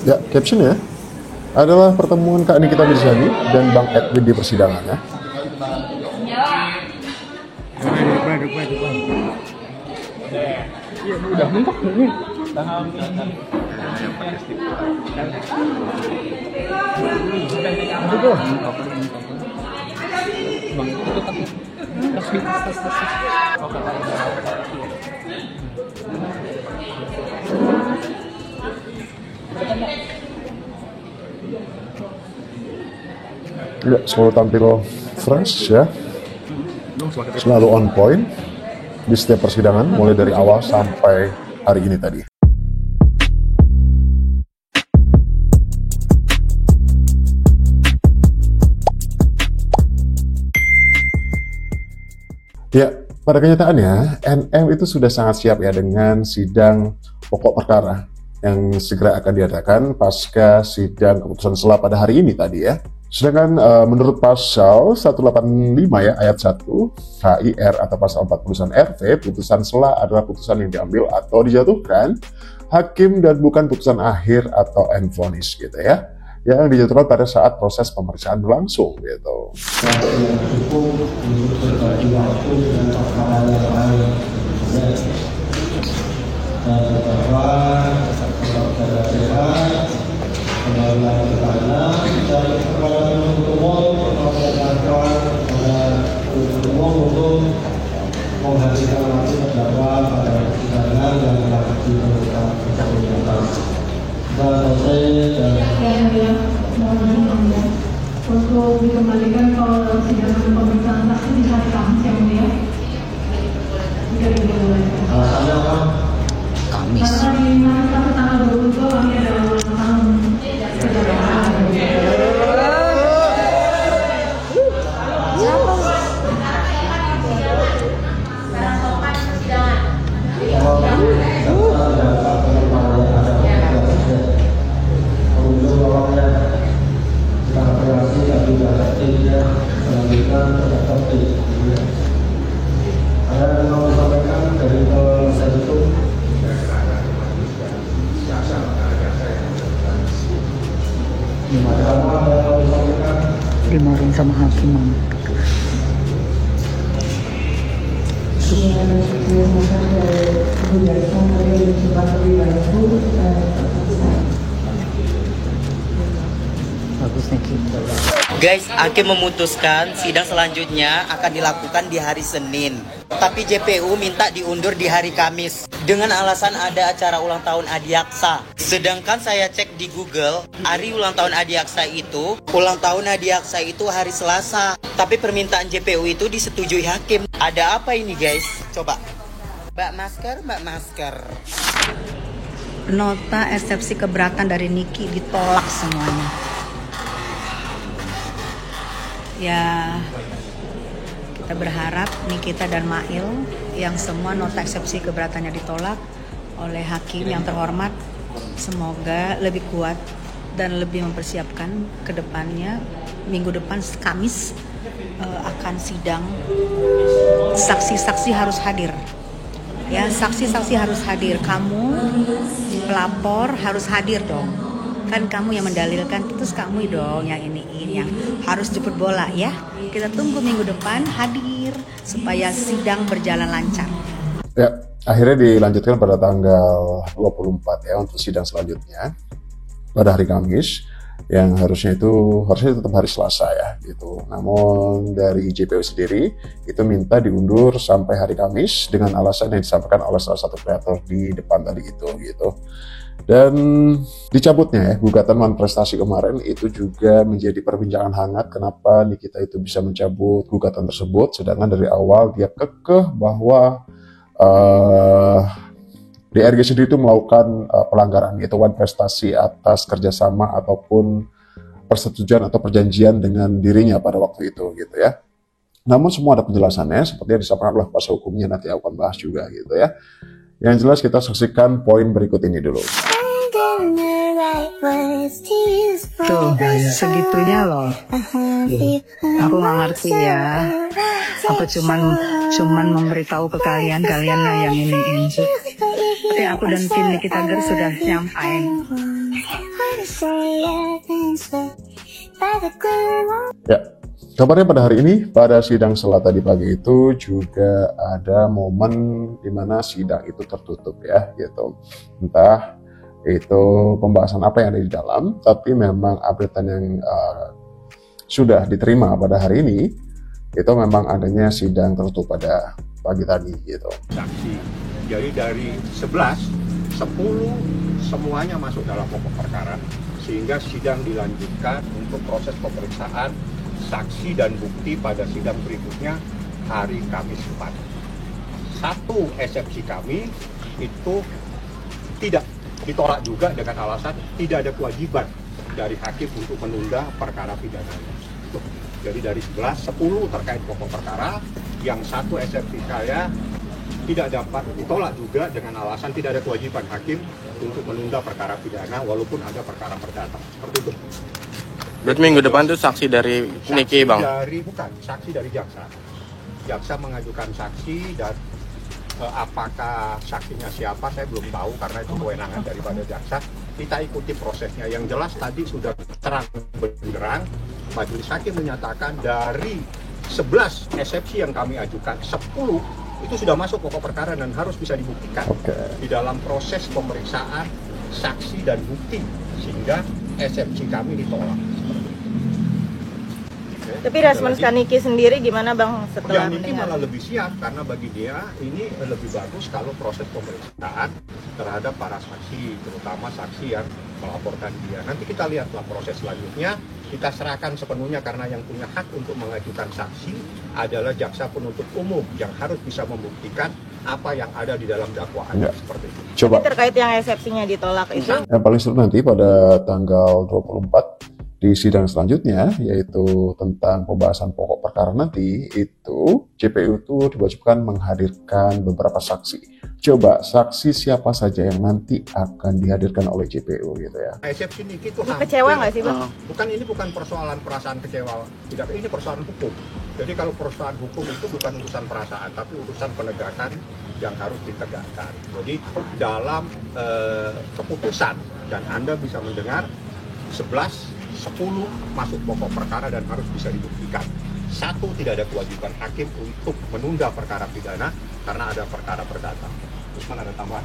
Ya, captionnya adalah pertemuan Kak Nikita Mirzani dan Bang Edwin di persidangan ya. Iya, udah mentok nih. Ya, selalu tampil fresh ya, selalu on point di setiap persidangan, mulai dari awal sampai hari ini tadi. Ya, pada kenyataannya, NM itu sudah sangat siap ya dengan sidang pokok perkara yang segera akan diadakan pasca sidang keputusan sela pada hari ini tadi ya. Sedangkan menurut pasal 185 ya ayat 1 HIR atau pasal 40 RV, putusan sela adalah putusan yang diambil atau dijatuhkan hakim dan bukan putusan akhir atau end vonis gitu ya, yang dijatuhkan pada saat proses pemeriksaan berlangsung gitu. Untuk dikembalikan ke sidang pemeriksaan saksi di hari Kamis yang mulia. Alasannya apa? Kamis. Karena di hari Sabtu tanggal 22 kami ada ulang tahun kejaksaan. Dimarahin sama hakim, Mama. Bagusnya gitu. Guys, hakim memutuskan sidang selanjutnya akan dilakukan di hari Senin. Tapi JPU minta diundur di hari Kamis dengan alasan ada acara ulang tahun Adiaksa. Sedangkan saya cek di Google, hari ulang tahun Adiaksa itu, hari Selasa. Tapi permintaan JPU itu disetujui hakim. Ada apa ini guys? Coba. Mbak Masker. Nota eksepsi keberatan dari Niki ditolak semuanya. Ya, kita berharap Nikita dan Mail yang semua nota eksepsi keberatannya ditolak oleh hakim yang terhormat, semoga lebih kuat dan lebih mempersiapkan ke depannya. Minggu depan Kamis akan sidang, saksi-saksi harus hadir. Ya, saksi-saksi harus hadir. Kamu pelapor harus hadir dong. Kan kamu yang mendalilkan, terus kamu dong yang ini yang harus jemput bola ya. Kita tunggu minggu depan hadir supaya sidang berjalan lancar. Ya, akhirnya dilanjutkan pada tanggal 24 ya untuk sidang selanjutnya pada hari Kamis, yang harusnya tetap hari Selasa ya gitu. Namun dari JPU sendiri itu minta diundur sampai hari Kamis dengan alasan yang disampaikan oleh salah satu kreator di depan tadi gitu. Dan dicabutnya ya gugatan manifestasi kemarin itu juga menjadi perbincangan hangat. Kenapa Nikita itu bisa mencabut gugatan tersebut, sedangkan dari awal dia kekeh bahwa DRG sendiri itu melakukan pelanggaran, yaitu manifestasi atas kerjasama ataupun persetujuan atau perjanjian dengan dirinya pada waktu itu gitu ya. Namun semua ada penjelasannya seperti yang disampaikan oleh kuasa hukumnya, nanti aku akan bahas juga gitu ya. Yang jelas kita saksikan poin berikut ini dulu. Tuh, segitunya loh. Aku nggak ngerti ya. Apa cuman memberitahu ke kalian lah yang ini. Tapi aku dan tim Nikita Girls sudah nyampain. Ya, kabarnya pada hari ini, pada sidang sela tadi pagi itu juga ada momen di mana sidang itu tertutup ya, gitu. Entah itu pembahasan apa yang ada di dalam, tapi memang updatean yang sudah diterima pada hari ini, itu memang adanya sidang tertutup pada pagi tadi, gitu. Saksi. Jadi dari 11, 10 semuanya masuk dalam pokok perkara, sehingga sidang dilanjutkan untuk proses pemeriksaan saksi dan bukti pada sidang berikutnya hari Kamis depan. Satu eksepsi kami itu tidak ditolak juga dengan alasan tidak ada kewajiban dari hakim untuk menunda perkara pidananya. Jadi dari 11, 10 terkait pokok perkara, yang satu eksepsi saya tidak dapat ditolak juga dengan alasan tidak ada kewajiban hakim untuk menunda perkara pidana walaupun ada perkara perdata. Seperti itu. Berarti minggu depan tuh saksi dari Niki, Bang? Bukan, saksi dari jaksa. Jaksa mengajukan saksi dan apakah saksinya siapa saya belum tahu karena itu kewenangan daripada jaksa. Kita ikuti prosesnya. Yang jelas tadi sudah terang benderang, majelis hakim menyatakan dari 11 eksepsi yang kami ajukan, 10 itu sudah masuk pokok perkara dan harus bisa dibuktikan di dalam proses pemeriksaan saksi dan bukti, sehingga eksepsi kami ditolak. Tapi respons Niki sendiri gimana Bang setelah Niki mendengar? malah lebih siap karena bagi dia ini lebih bagus kalau proses pemeriksaan terhadap para saksi, terutama saksi yang melaporkan dia. Nanti kita lihatlah proses selanjutnya, kita serahkan sepenuhnya karena yang punya hak untuk mengajukan saksi adalah jaksa penuntut umum yang harus bisa membuktikan apa yang ada di dalam dakwaan seperti itu. Coba. Terkait yang eksepsinya ditolak itu? Yang paling seru nanti pada tanggal 24 di sidang selanjutnya, yaitu tentang pembahasan pokok perkara nanti, itu JPU itu diwajibkan menghadirkan beberapa saksi. Coba saksi siapa saja yang nanti akan dihadirkan oleh JPU gitu ya. Eksepsi Niki itu kecewa nggak sih Bang? Ini bukan persoalan perasaan kecewa, tidak, ini persoalan hukum. Jadi kalau persoalan hukum itu bukan urusan perasaan, tapi urusan penegakan yang harus ditegakkan. Jadi dalam keputusan, dan Anda bisa mendengar 11, 10 masuk pokok perkara dan harus bisa dibuktikan. Satu, tidak ada kewajiban hakim untuk menunda perkara pidana karena ada perkara perdata. Usman ada tambahan?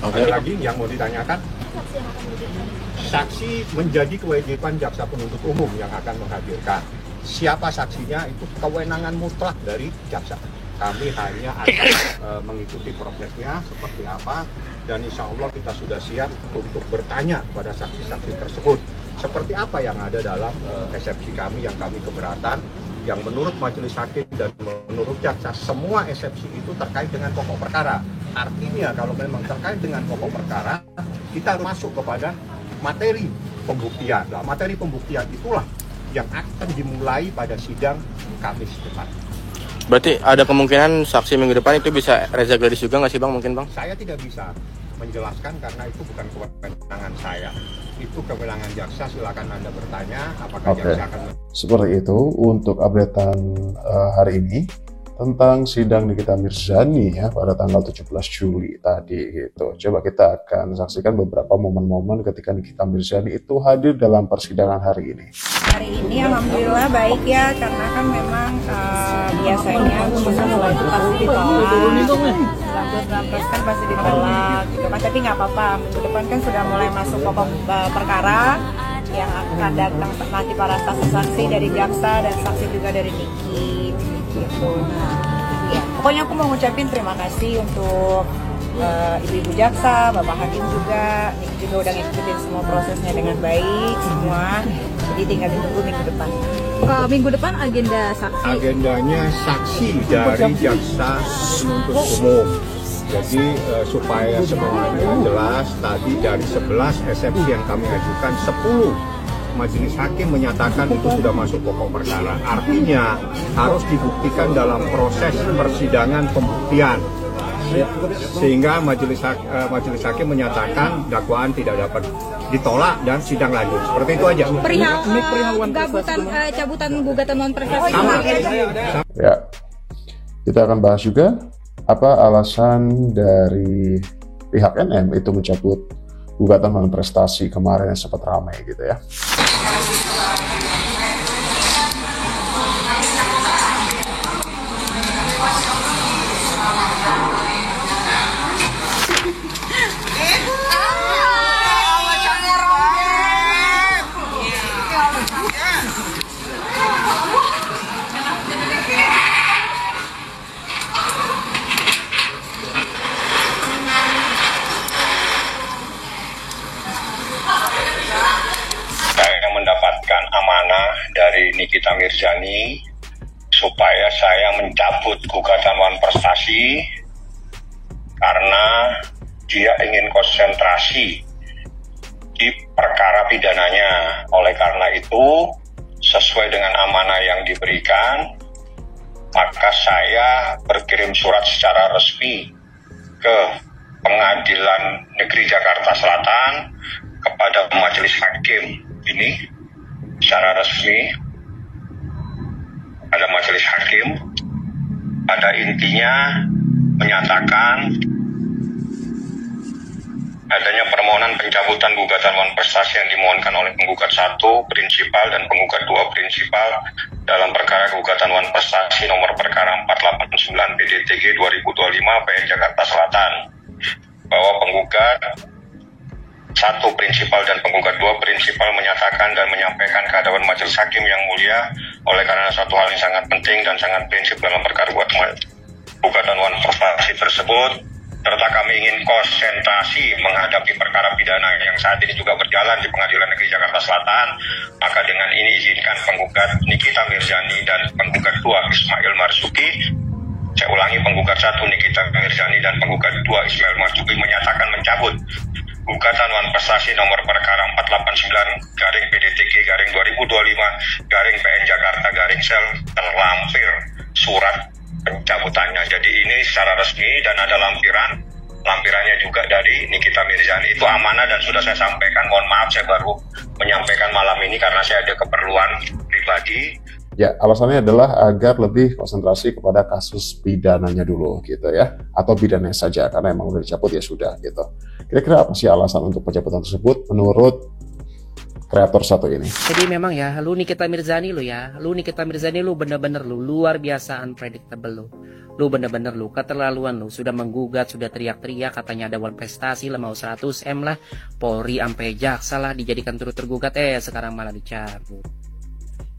Ada lagi yang mau ditanyakan? Saksi menjadi kewajiban jaksa penuntut umum yang akan menghadirkan. Siapa saksinya itu kewenangan mutlak dari jaksa. Kami hanya akan mengikuti prosesnya seperti apa, dan insya Allah kita sudah siap untuk bertanya kepada saksi-saksi tersebut seperti apa yang ada dalam eksepsi kami yang kami keberatan, yang menurut majelis hakim dan menurut jaksa semua eksepsi itu terkait dengan pokok perkara. Artinya kalau memang terkait dengan pokok perkara, kita harus masuk kepada materi pembuktian. Nah, materi pembuktian itulah yang akan dimulai pada sidang Kamis depan. Berarti ada kemungkinan saksi minggu depan itu bisa Reza Gladys juga nggak sih Bang, mungkin Bang? Saya tidak bisa menjelaskan karena itu bukan kewenangan saya. Itu kewenangan jaksa, silakan Anda bertanya apakah jaksa akan... Seperti itu untuk updatean hari ini tentang sidang Nikita Mirzani ya pada tanggal 17 Juli tadi gitu. Coba kita akan saksikan beberapa momen-momen ketika Nikita Mirzani itu hadir dalam persidangan hari ini. Hari ini alhamdulillah baik ya, karena kan memang biasanya semua itu pasti ditolak, lanjut kan pasti ditolak gitu kan, tapi nggak apa-apa, minggu depan kan sudah mulai masuk pokok perkara yang akan datang nanti para saksi-saksi dari jaksa dan saksi juga dari Niki gitu. Ya, pokoknya aku mau ngucapin terima kasih untuk ibu-ibu jaksa, bapak hakim juga, Niki juga udah ngikutin semua prosesnya dengan baik semua. Jadi tinggal ditunggu minggu depan. Kalau minggu depan agenda saksi? Agendanya saksi dari jaksa penuntut umum. Jadi supaya semuanya jelas, tadi dari 11 eksepsi yang kami ajukan, 10 majelis hakim menyatakan itu sudah masuk pokok perkara. Artinya harus dibuktikan dalam proses persidangan pembuktian. Sehingga majelis hakim menyatakan dakwaan tidak dapat ditolak dan sidang lanjut. Seperti itu aja. Perihal cabutan gugatan non prestasi. Ya, kita akan bahas juga apa alasan dari pihak NM itu mencabut gugatan non-prestasi kemarin yang sempat ramai gitu ya. Mendapatkan amanah dari Nikita Mirzani supaya saya mencabut gugatan Wan Prestasi karena dia ingin konsentrasi di perkara pidananya. Oleh karena itu, sesuai dengan amanah yang diberikan, maka saya berkirim surat secara resmi ke Pengadilan Negeri Jakarta Selatan kepada Majelis Hakim ini secara resmi pada Majelis Hakim, pada intinya menyatakan adanya permohonan pencabutan gugatan Wan Prestasi yang dimohonkan oleh penggugat 1 prinsipal dan penggugat 2 prinsipal dalam perkara gugatan Wan Prestasi nomor perkara 489 PDTG 2025 PN Jakarta Selatan, bahwa penggugat 1 prinsipal dan penggugat 2 prinsipal menyatakan dan menyampaikan kehadapan Majelis Hakim yang mulia, oleh karena satu hal yang sangat penting dan sangat prinsip dalam perkara gugatan Wan Prestasi tersebut, serta kami ingin konsentrasi menghadapi perkara pidana yang saat ini juga berjalan di Pengadilan Negeri Jakarta Selatan, maka dengan ini izinkan penggugat Nikita Mirzani dan penggugat 2 Ismail Marzuki, saya ulangi, penggugat 1 Nikita Mirzani dan penggugat 2 Ismail Marzuki menyatakan mencabut gugatan Wan Prestasi nomor perkara 489 PDTG 2025 PN Jakarta sel terlampir surat pencabutannya. Jadi ini secara resmi dan ada lampirannya juga dari Nikita Mirzani. Itu amanah dan sudah saya sampaikan. Mohon maaf saya baru menyampaikan malam ini karena saya ada keperluan pribadi. Ya, alasannya adalah agar lebih konsentrasi kepada kasus pidananya dulu gitu ya, atau pidananya saja karena emang udah dicabut ya sudah gitu. Kira-kira apa sih alasan untuk pencabutan tersebut menurut kreator 1 ini? Jadi memang ya, lu Nikita Mirzani lu bener-bener lu luar biasa unpredictable lu bener-bener lu keterlaluan lu, sudah menggugat, sudah teriak-teriak katanya ada Wan Prestasi lah, mau 100M lah, Polri sampai jaksa lah dijadikan turut tergugat, sekarang malah dicabut.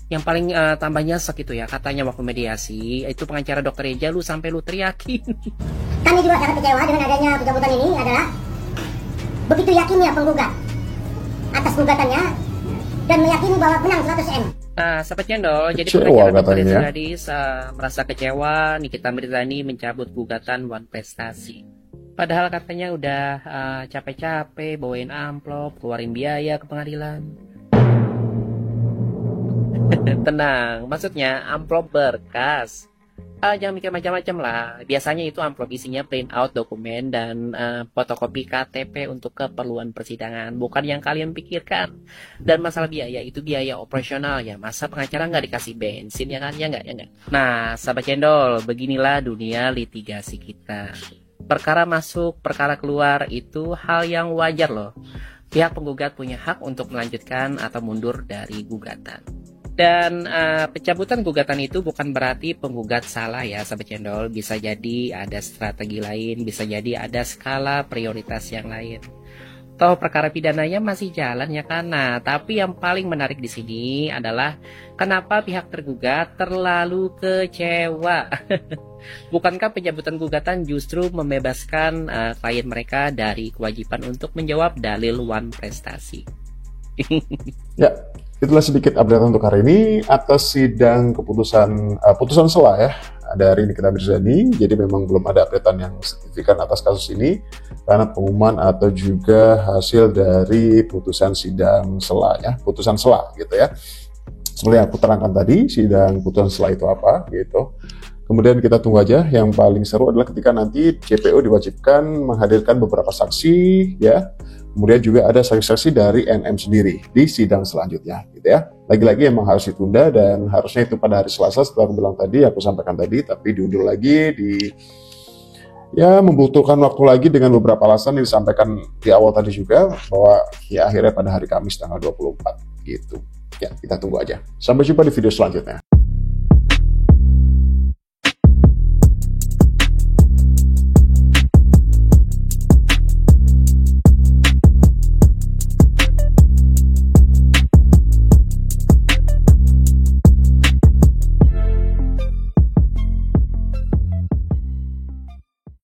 Yang paling tambah nyesek itu ya, katanya waktu mediasi itu pengacara dokter Eja lu sampai lu teriakin. Kami juga sangat kecewa dengan adanya pencabutan ini adalah begitu yakinnya penggugat atas gugatannya dan meyakini bahwa menang 100M. Nah, sahabat Cendol, jadi Kecewa pengacara dokter katanya. Gadis merasa kecewa Nikita Mirzani mencabut gugatan Wan Prestasi. Padahal katanya udah capek-capek bawain amplop, keluarin biaya ke pengadilan. Tenang, maksudnya amplop berkas. Jangan mikir macam-macam lah. Biasanya itu amplop isinya print out dokumen dan fotokopi KTP untuk keperluan persidangan, bukan yang kalian pikirkan. Dan masalah biaya itu biaya operasional ya. Masa pengacara nggak dikasih bensin ya kan? Ya nggak. Nah, sahabat Cendol, beginilah dunia litigasi kita. Perkara masuk, perkara keluar itu hal yang wajar loh. Pihak penggugat punya hak untuk melanjutkan atau mundur dari gugatan. Dan pencabutan gugatan itu bukan berarti penggugat salah ya sahabat Cendol. Bisa jadi ada strategi lain, bisa jadi ada skala prioritas yang lain. Toh perkara pidananya masih jalan ya kan. Nah, tapi yang paling menarik di sini adalah kenapa pihak tergugat terlalu kecewa. Bukankah pencabutan gugatan justru membebaskan klien mereka dari kewajiban untuk menjawab dalil Wan Prestasi? Ya, itulah sedikit update untuk hari ini atas sidang putusan sela ya dari Nikita Mirzani. Jadi memang belum ada updatean yang signifikan atas kasus ini karena pengumuman atau juga hasil dari putusan sidang sela ya, putusan sela gitu ya. Seperti yang aku terangkan tadi, sidang putusan sela itu apa gitu. Kemudian kita tunggu aja, yang paling seru adalah ketika nanti JPO diwajibkan menghadirkan beberapa saksi ya. Kemudian juga ada saksi-saksi dari NM sendiri di sidang selanjutnya gitu ya. Lagi-lagi emang harus ditunda dan harusnya itu pada hari Selasa setelah aku bilang tadi, aku sampaikan tadi, tapi diundur lagi di ya membutuhkan waktu lagi dengan beberapa alasan yang disampaikan di awal tadi juga, bahwa ya akhirnya pada hari Kamis tanggal 24 gitu. Ya, kita tunggu aja. Sampai jumpa di video selanjutnya.